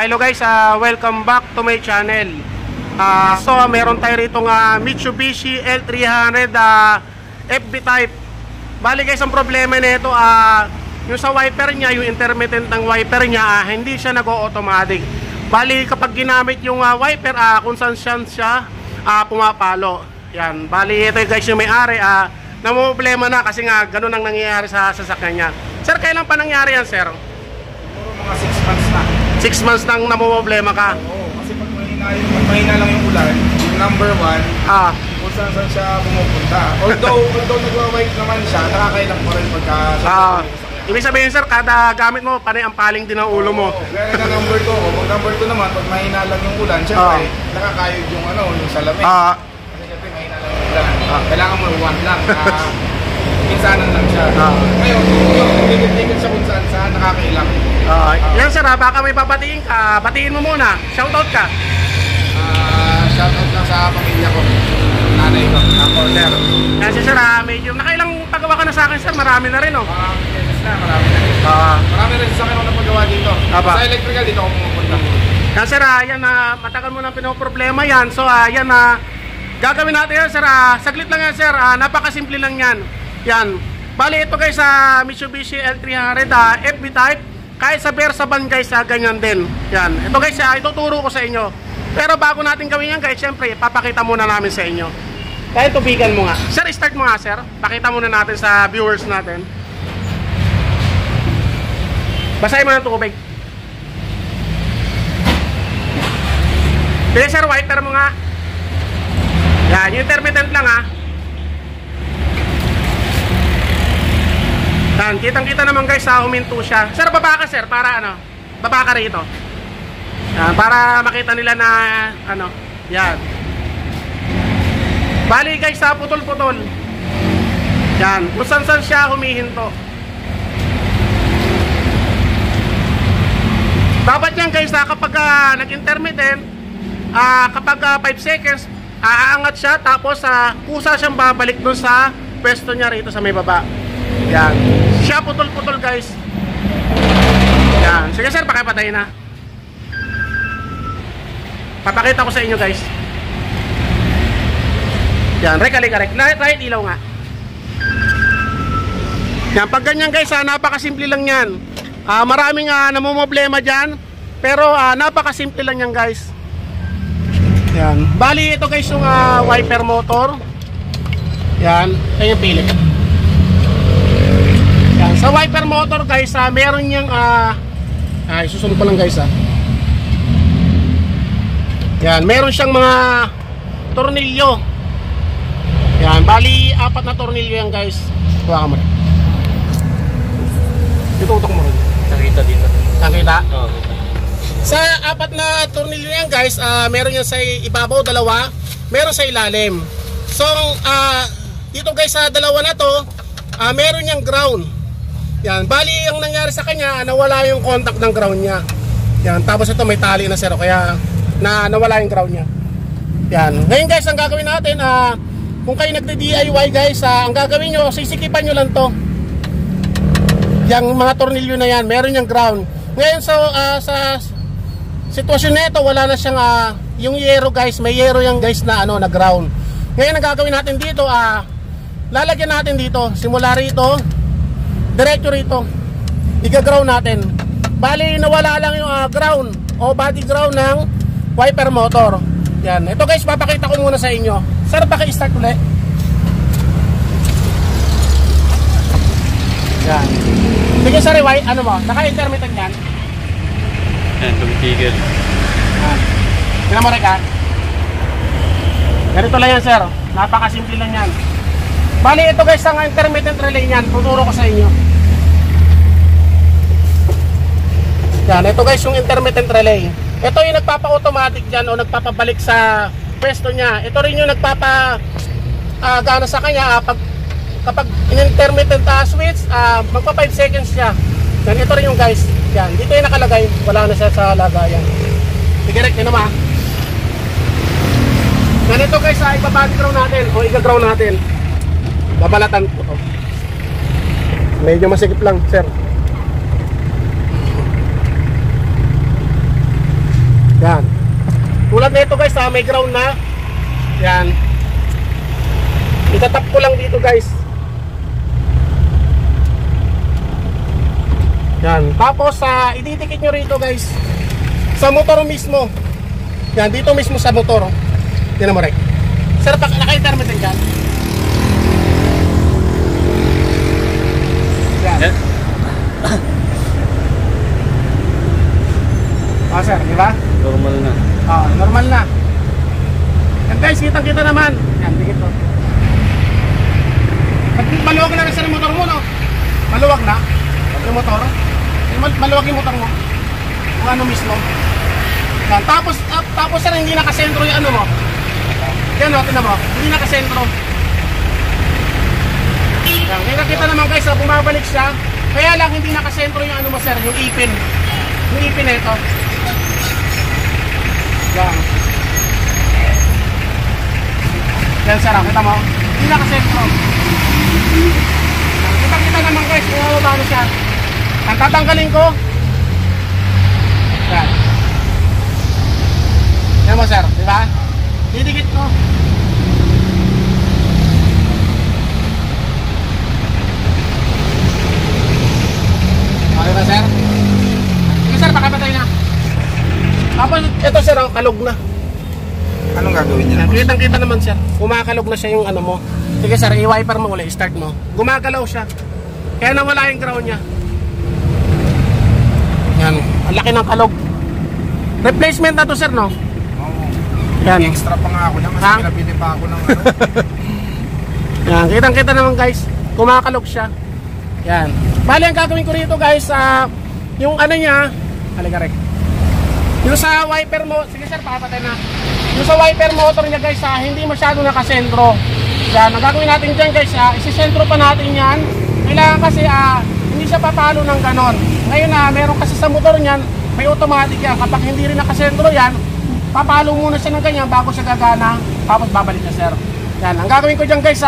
Hello guys, welcome back to my channel. So meron tayo rito Mitsubishi L300 FB type. Bali guys, ang problema nito yung sa wiper niya, yung intermittent ng wiper niya, hindi siya nag-automatic. Bali kapag ginamit yung wiper, kung saan siya pumapalo. Yan. Bali ito guys yung may-ari, namumblema na kasi ganun ang nangyayari sa sasakyan niya. Sir, kailan pa nangyari yan, sir? Siguro mga 6 months na. 6 months nang namumblema ka? Oo, kasi pag mahina lang yung ulan, yung number 1, kung saan siya pumupunta. Although nagwa-wipe naman siya, nakakailang pa rin pagka ibig sabihin sir, kada gamit mo, panay ang paling din ang ulo mo. Kaya na number 2 ako. Pag number 2 naman, pag mahina lang yung ulan, syempre, nakakayod yung yung salamin. Kasi syempre, mahina lang yung ulan. Kailangan mo 1 lang. Minsanan lang siya. Ngayon, nagtitigil siya kung saan nakakailang. Yan sir, baka may babatiin ka. Batiin mo muna. Shoutout ka. Shoutout lang sa pamilya ko. Nanay ko. Ako, sir. Yan si sir, medyo nakailang pagawa ka na sa akin sir. Marami na rin Marami na rin. Marami rin sa akin ako napagawa dito. Sa electrical dito ako pumupunta. Yan sir, yan matagal mo nang pinoproblema yan. So yan gagawin natin yan sir. Saglit lang yan sir. Napakasimple lang yan. Yan. Bali ito guys sa Mitsubishi L300 FB type. Kahit sa Versa van guys, ganyan din. Yan. Ito guys, ituturo ko sa inyo. Pero bago natin gawin yan guys, syempre papakita muna namin sa inyo. Kaya tubigan mo nga. Sir, start mo nga sir. Pakita muna natin sa viewers natin. Basahin mo ng tubig. Sige sir, wiper mo nga. Yan, yung intermittent lang Yan, kitang-kita naman guys, huminto siya. Sir, baba ka sir, para baba ka rito. Yan, para makita nila na yan. Bali guys, putol-putol. Yan, kung saan siya humihinto. Dapat yan guys, kapag nag-intermittent, kapag 5 seconds, aangat siya, tapos kusa siyang babalik dun sa pwesto niya rito sa may baba. Yan. Siya putol-putol guys. Yan. Sige sir, pakipatay na. Papakita ko sa inyo guys. Yan, rek. Right ilaw nga. Yan, pag ganyan guys, napakasimple lang yan. Maraming namumblema dyan. Pero napakasimple lang yan guys. Yan. Bali ito guys yung wiper motor. Yan. Ito yung pili. Yan. Sa wiper motor guys, meron niyang susunod pa lang guys Yan. Meron siyang mga tornilyo. Yan. Bali 4 na tornilyo yan guys. Kuha ka mo rin. Itutok mo rin. Nakita dito. Nakita? Oo. Sa 4 na tornilyo yan guys, meron yan sa ibabaw, 2, meron sa ilalim. So dito guys sa 2 na to, meron niyang ground. Yan, bali ang nangyari sa kanya, nawala yung contact ng ground niya. Yan, tapos ito may tali na sir, kaya nawala yung ground niya. Yan. Ngayon guys, ang gagawin natin, kung kayo nagde-DIY guys, ang gagawin nyo, sisikipan nyo lang to. Yung mga tornilyo na yan, meron yung ground. Ngayon sa sitwasyon na ito, wala na siyang yung yero guys, may yero yung guys na na ground. Ngayon ang gagawin natin dito, lalagyan natin dito, simula rito, diretso rito, iga-ground natin. Bali nawala lang yung ground o body ground ng wiper motor. Yan, ito guys, papakita ko muna sa inyo. Sir, paki-start ulit. Yan. Sige sir, naka-intermittent yan. Yan, tumitigil. Pinamore ka. Ganito lang yan sir, napakasimple lang yan. Bali ito guys, ang intermittent relay niyan, tuturo ko sa inyo. Yan, ito guys yung intermittent relay. Ito yung nagpapa-automatic dyan o nagpapabalik sa pwesto niya. Ito rin yung gana sa kanya kapag in-intermittent switch, magpa 5 seconds siya. Yan, ito rin yung guys. Yan, dito yung nakalagay, wala na siya sa lagayan. Direct nyo naman. Ganito guys, ibabody ground natin o iga-ground natin. Babalatan ko to. Medyo masikip lang, sir. Yan. Tulad na ito guys, may ground na. Yan. Itatap ko lang dito guys. Yan. Tapos ididikit nyo rito guys sa motor mismo. Yan, dito mismo sa motor. Yan mo, Rek. Sir, naka-intermittent dyan. Yan. Sir, di ba? Normal na. Normal na. Yan guys, kitang-kita naman. Yan, dikit to. Maluwag na rin sa motor mo, no? Maluwag na yung motor. Maluwag yung motor mo. Kung ano mismo. Yan, tapos sir, hindi nakasentro yung ano mo. Yan o, tinan mo. Hindi nakasentro. Yan, kita naman guys, bumabalik siya. Kaya lang hindi nakasentro yung ano mo sir, yung ipin. Yung ipin na ito. Yan. Yan sir, kita mo. Hindi nakasentro. Kita naman guys, kung ano siya. Ang tatanggalin ko. Yan. Yan mo sir, di ba? Didikit ko. Okay ba sir? Sige sir, pakapatay na. Tapos ito sir, kalog na. Anong gagawin niya? Kitang-kita naman sir. Kumakalog na siya yung ano mo. Sige sir, i-wiper mo ulit, start mo. Gumagalaw siya. Kaya nawala yung ground niya. Yan, ang laki ng kalog. Replacement na to sir, no? Oo. Yan. Extra pa nga ako lang kasi pinabili pa ako ng ano. Yan, kitang-kita naman guys. Kumakalog siya. Yan. Bali, ang gagawin ko rito guys, yung ano niya, halika Rek. Yung sa wiper mo, sige sir, pakapatay na. Yung sa wiper motor niya guys, hindi masyado nakasentro. Yan, ang gagawin natin dyan guys, isisentro pa natin yan. Kailangan kasi hindi siya papalo ng ganon. Ngayon meron kasi sa motor niyan, may automatic yan. Kapag hindi rin nakasentro yan, papalo muna siya ng ganyan bago siya gagana. Tapos babalik na sir. Yan, ang gagawin ko dyan guys,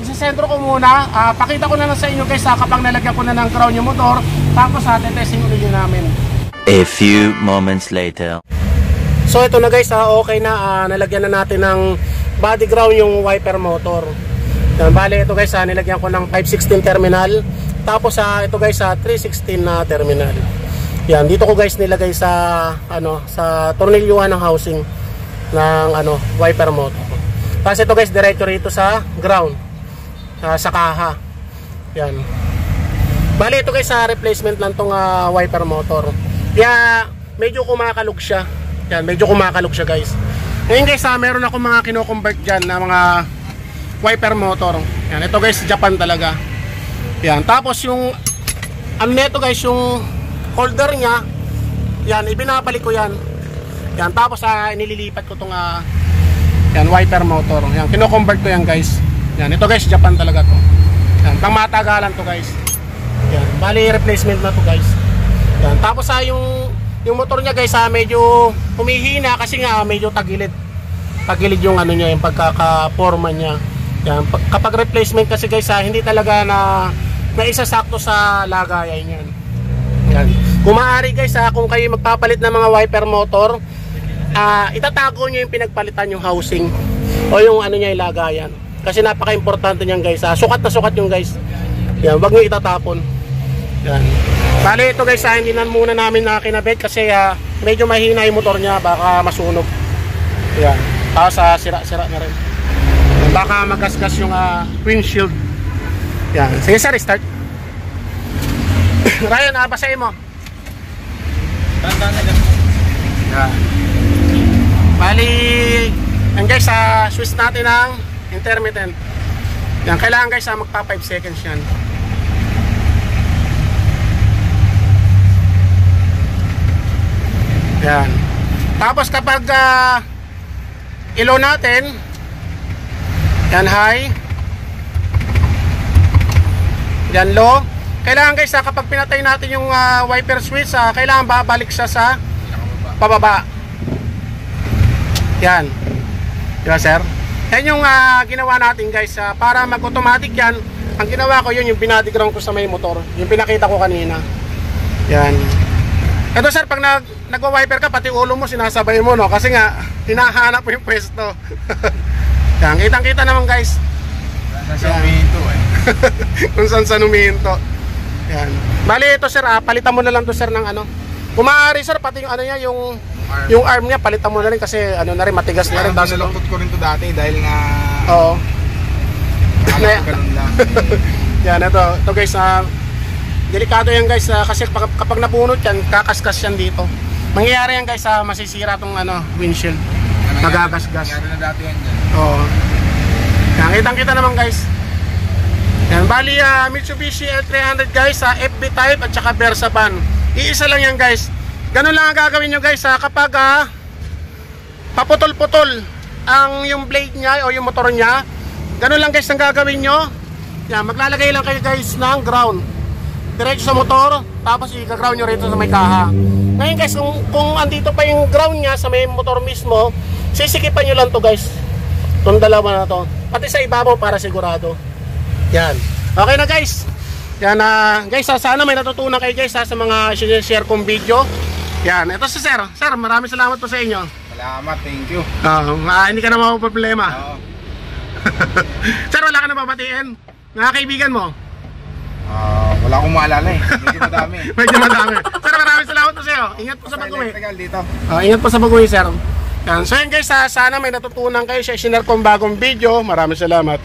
isisentro ko muna. Pakita ko na lang sa inyo guys, kapag nalagyan ko na ng crown yung motor. Tapos tetesting ulit yun namin. A few moments later. So ito na guys, okay na. Nalagyan na natin ng body ground yung wiper motor. Yan, bali ito guys, nilagyan ko ng 516 terminal. Tapos ito guys, 316 na terminal. Yan, dito ko guys nilagay sa sa tornilyuhan ng housing ng wiper motor. Tapos ito guys, diretso rito sa ground, sa kaha. Yan. Bali ito guys, replacement lang tong wiper motor. Kaya medyo kumakalog siya. Yan, medyo kumakalog siya guys. Ngayon guys, meron ako mga kino-convert dyan na mga wiper motor. Yan, ito guys, Japan talaga. Yan, tapos yung neto guys, yung holder niya, yan, ibinabalik ko yan. Yan, tapos inililipat ko tong yan, wiper motor. Yan, kino-convert ko yan guys. Yan, ito guys, Japan talaga to. Yan, pang matagalan to guys. Yan, bali replacement na to guys. Yan, tapos yung motor niya guys, medyo humihina kasi nga medyo tagilid yung niya, yung pagkaka-forma niya. Yan, kapag replacement kasi guys, hindi talaga na isasakto sa lagayan yan. Yan. Kung maaari guys, kung kayo magpapalit ng mga wiper motor, itatago nyo yung pinagpalitan yung housing o yung niya, yung lagayan. Kasi napaka-importante niyan guys. Sukat na sukat yung guys. Yan, wag nyo itatapon. Yan. Bali ito guys, hindi na muna namin kinabit kasi medyo mahina yung motor niya, baka masunog. Yan. Tapos sira-sira na rin. Baka magasgas yung windshield. Yan. Sige sir, start. Ryan, basahin mo. Yan. Bali, yan guys, switch natin ng intermittent. Yan, kailangan guys, magpa 5 seconds yan. Yan. Tapos kapag ilaw natin, yan high, yan low. Kailangan guys, kapag pinatay natin yung wiper switch, kailangan babalik siya sa pababa. Yan. Diba sir? Yan yung ginawa natin guys, para mag-automatic yan. Ang ginawa ko yun, yung binadiground ko sa may motor, yung pinakita ko kanina. Yan. Ito sir, pag nagwa-wiper ka, pati ulo mo sinasabay mo, no? Kasi nga, hinahanap mo yung pwesto. Yan, kitang-kita naman guys. Saan siya humihinto eh. Kung saan humihinto. Yan. Bali ito sir, palitan mo na lang to sir ng ano. Kung maaari sir, pati yung ano niya, yung arm niya, palitan mo na rin kasi ano na rin, matigas na rin. Parang nalungkot ko rin to dati dahil nga... Oo. Ganun lang. Yan, ito guys, delikado yan guys, kasi kapag napunot yan, kakaskas yan dito. Mangyayari yan guys, masisira tong ano, windshield. Magagasgas. Nangyari na dati yan dyan. Oo. Yan, kitang-kita naman guys. Yan, bali Mitsubishi L300 guys, FB type at saka Versa van. Iisa lang yan guys. Ganun lang ang gagawin nyo guys, kapag paputol-putol ang yung blade niya o yung motor niya, ganun lang guys ang gagawin nyo. Yan, maglalagay lang kayo guys ng ground diretso sa motor, tapos i-ground nyo rito sa may kaha. Ngayon guys, kung andito pa yung ground niya sa may motor mismo, sisikipan nyo lang to guys, itong dalawa na to, pati sa ibabaw para sigurado. Yan, okay na guys. Yan, guys, sana may natutunan kayo guys sa mga share kong video. Yan, ito si sir. Sir, maraming salamat po sa inyo. Salamat, thank you. Hindi ka na mapaproblema. Oo. Sir, wala ka na babatiin? Mga kaibigan mo? Wala akong maalala eh. Medyo madami. Medyo madami. Sir, maraming salamat po sa iyo. Ingat po sa pag-uwi. Dito. Ingat po sa pag-uwi, sir. Yan. So yan guys, sana may natutunan kayo sa share kong bagong video. Maraming salamat.